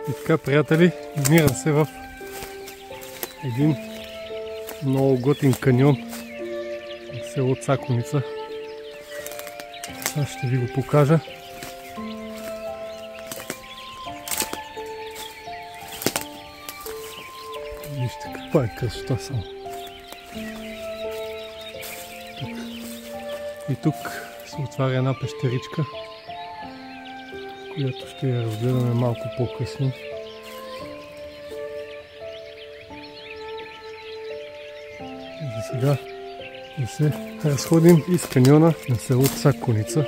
И така, приятели, намирам се в един много готин каньон в село Цаконица. Аз ще ви го покажа. Вижте каква е красота само. И тук се отваря една пещеричка, която ще я разгледаме малко по-късно. За сега да се разходим из каньона на село Цаконица.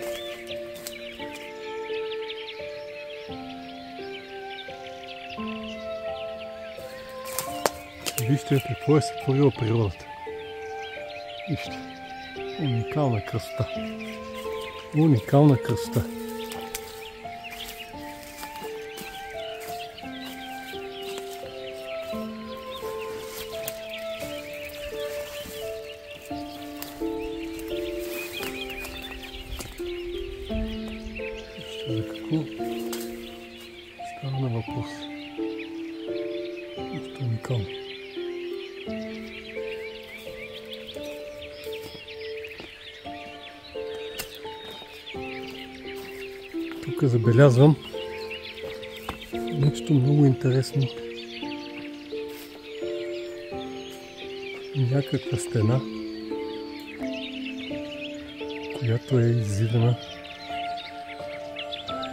Вижте какво е сътворила природата. Вижте. Уникална красота. Уникална красота. За какво става на въпрос? Нещо уникално. Тук забелязвам нещо много интересно. Някаква стена, която е иззидана.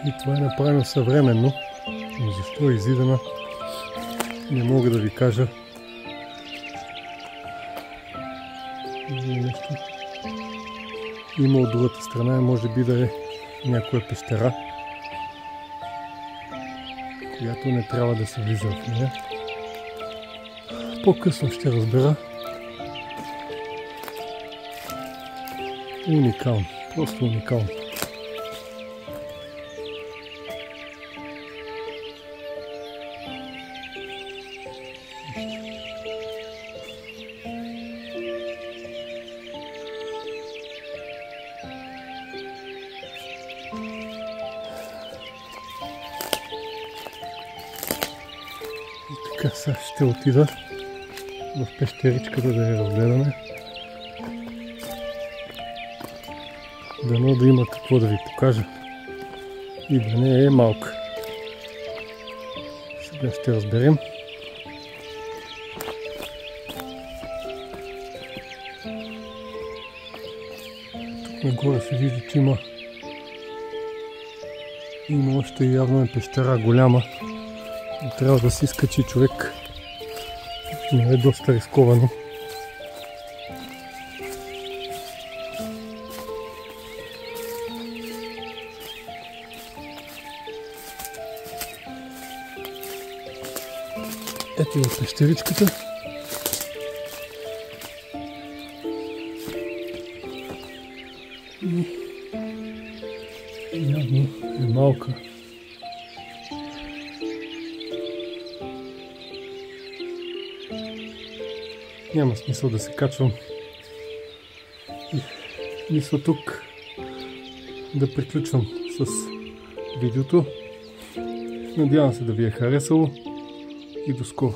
И това е направено съвременно. Но защо е иззидана, не мога да ви кажа. Нещо има от другата страна, може би да е някоя пещера, която не трябва да се влиза в нея. По-късно ще разбера. Уникално, просто уникално. И така, сега ще отида в пещеричката да я разгледаме. Дано да има какво да ви покажа и да не е малка. Сега ще разберем. Тук нагоре се вижда, че има още явно е пещера голяма. Но трябва да се изкачи човек. Но е доста рисковано. Ето е пещеричката. И явно е малка. Няма смисъл да се качвам. И мисля тук да приключвам с видеото. Надявам се да ви е харесало и до скоро.